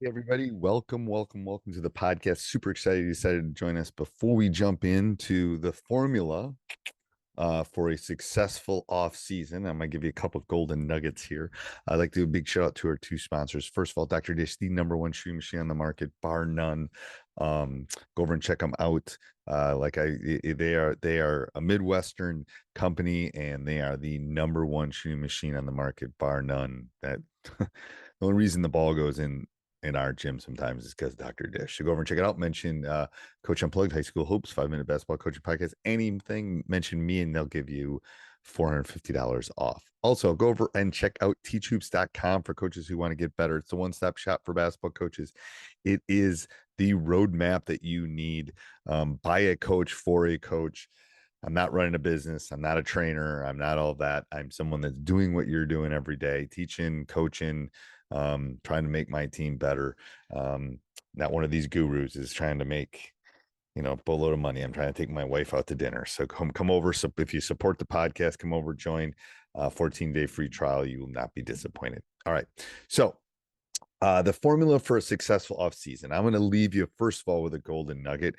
Hey everybody, welcome to the podcast. Super excited you decided to join us. Before we jump into the formula for a successful off season, I'm gonna give you a couple of golden nuggets here. I'd like to do a big shout out to our two sponsors. First of all, Dr. Dish, the number one shooting machine on the market, bar none. Go over and check them out. They are a Midwestern company, and they are the number one shooting machine on the market, bar none. That the only reason the ball goes in our gym sometimes is because Dr. Dish. So go over and check it out. Mention Coach Unplugged, High School Hoops, 5 minute basketball coaching podcast, anything, mention me and they'll give you $450 off. Also, go over and check out teachhoops.com for coaches who want to get better. It's the one stop shop for basketball coaches. It is the roadmap that you need by a coach for a coach. I'm not running a business. I'm not a trainer. I'm not all that. I'm someone that's doing what you're doing every day, teaching, coaching, trying to make my team better. Not one of these gurus is trying to make, a boatload of money. I'm trying to take my wife out to dinner. So come over. So if you support the podcast, come over, join 14-day free trial. You will not be disappointed. All right. So the formula for a successful off season. I'm going to leave you first of all with a golden nugget.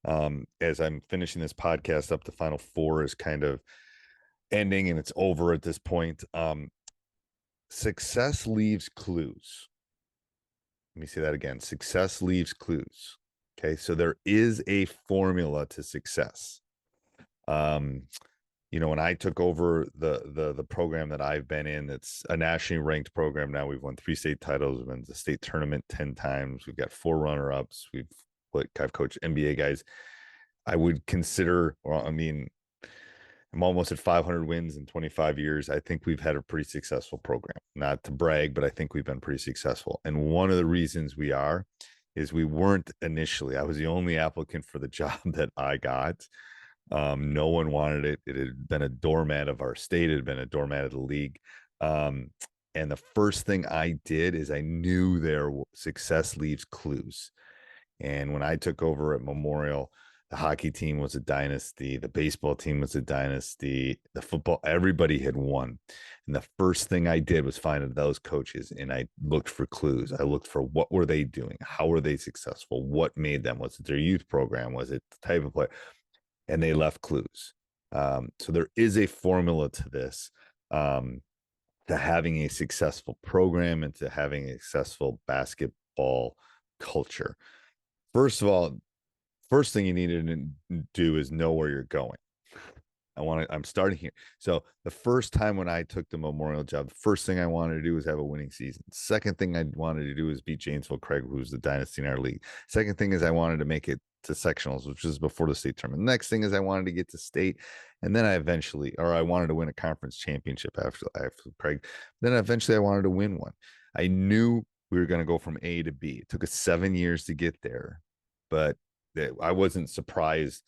As I'm finishing this podcast up, the final four is kind of ending and it's over at this point. Success leaves clues. Let me say that again. Success leaves clues. Okay. So there is a formula to success. When I took over the program that I've been in, it's a nationally ranked program now. We've won 3 state titles. We've been to the state tournament 10 times. We've got 4 runner-ups. I've coached NBA guys. I would consider, I'm almost at 500 wins in 25 years. I think we've had a pretty successful program. Not to brag, but I think we've been pretty successful. And one of the reasons we are is we weren't initially. I was the only applicant for the job that I got. No one wanted it. It had been a doormat of our state. It had been a doormat of the league. And the first thing I did is I knew their success leaves clues. And when I took over at Memorial, the hockey team was a dynasty. The baseball team was a dynasty. The football, everybody had won. And the first thing I did was find those coaches and I looked for clues. I looked for what were they doing? How were they successful? What made them? Was it their youth program? Was it the type of player? And they left clues. So there is a formula to this, to having a successful program and to having a successful basketball culture. First of all, first thing you need to do is know where you're going. I'm starting here. So the first time when I took the Memorial job, the first thing I wanted to do was have a winning season. Second thing I wanted to do was beat Janesville Craig, who's the dynasty in our league. Second thing is I wanted to make it to sectionals, which is before the state tournament. Next thing is I wanted to get to state. And then I wanted to win a conference championship after Craig. Then eventually I wanted to win one. I knew we were going to go from A to B. It took us 7 years to get there, but I wasn't surprised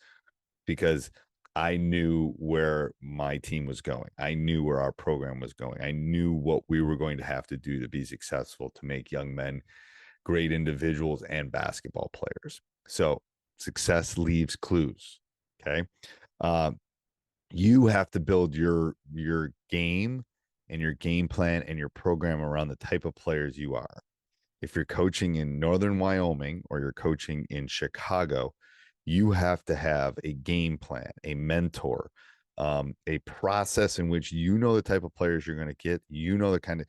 because I knew where my team was going. I knew where our program was going. I knew what we were going to have to do to be successful, to make young men great individuals and basketball players. So success leaves clues. Okay. You have to build your game and your game plan and your program around the type of players you are. If you're coaching in Northern Wyoming or you're coaching in Chicago, you have to have a game plan, a mentor, a process in which the type of players you're going to get, the kind of,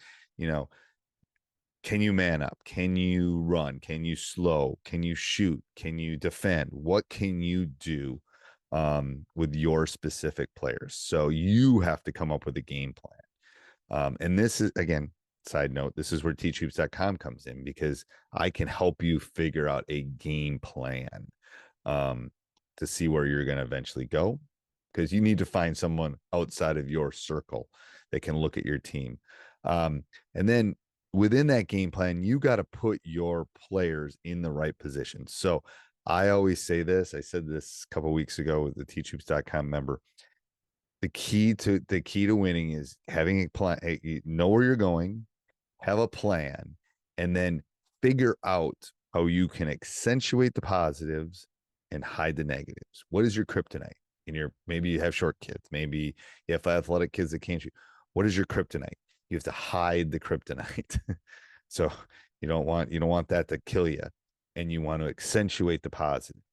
can you man up? Can you run? Can you slow? Can you shoot? Can you defend? What can you do with your specific players? So you have to come up with a game plan. And this is, again, side note, this is where teachhoops.com comes in because I can help you figure out a game plan to see where you're going to eventually go, because you need to find someone outside of your circle that can look at your team. And then within that game plan, you got to put your players in the right position. So I always say this, I said this a couple of weeks ago with the teachhoops.com member. The key to winning is having a plan, know where you're going, have a plan, and then figure out how you can accentuate the positives and hide the negatives. What is your kryptonite? Maybe you have short kids, maybe you have athletic kids that can't shoot. What is your kryptonite? You have to hide the kryptonite. So You don't want that to kill you, and you want to accentuate the positives.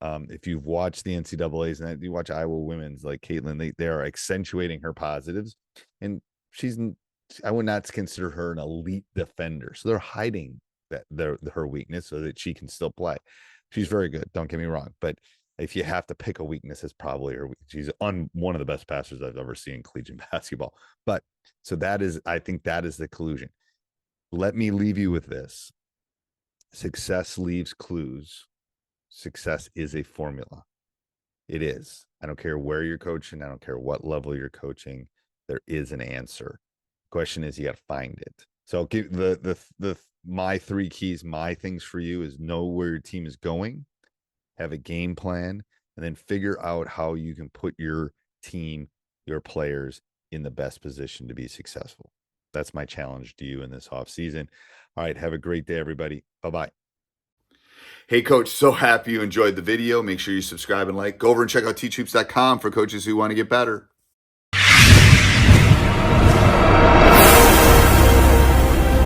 If you've watched the NCAA's and you watch Iowa women's, like Caitlin, they are accentuating her positives, and I would not consider her an elite defender. So they're hiding her weakness so that she can still play. She's very good. Don't get me wrong, but if you have to pick a weakness, it's probably her. She's one of the best passers I've ever seen in collegiate basketball. But so I think that is the collusion. Let me leave you with this. Success leaves clues. Success is a formula. It is. I don't care where you're coaching. I don't care what level you're coaching. There is an answer. The question is, you got to find it. So I'll give my 3 keys, my things for you is know where your team is going, have a game plan, and then figure out how you can put your team, your players in the best position to be successful. That's my challenge to you in this off season. All right. Have a great day, everybody. Bye-bye. Hey, Coach, so happy you enjoyed the video. Make sure you subscribe and like. Go over and check out teachhoops.com for coaches who want to get better.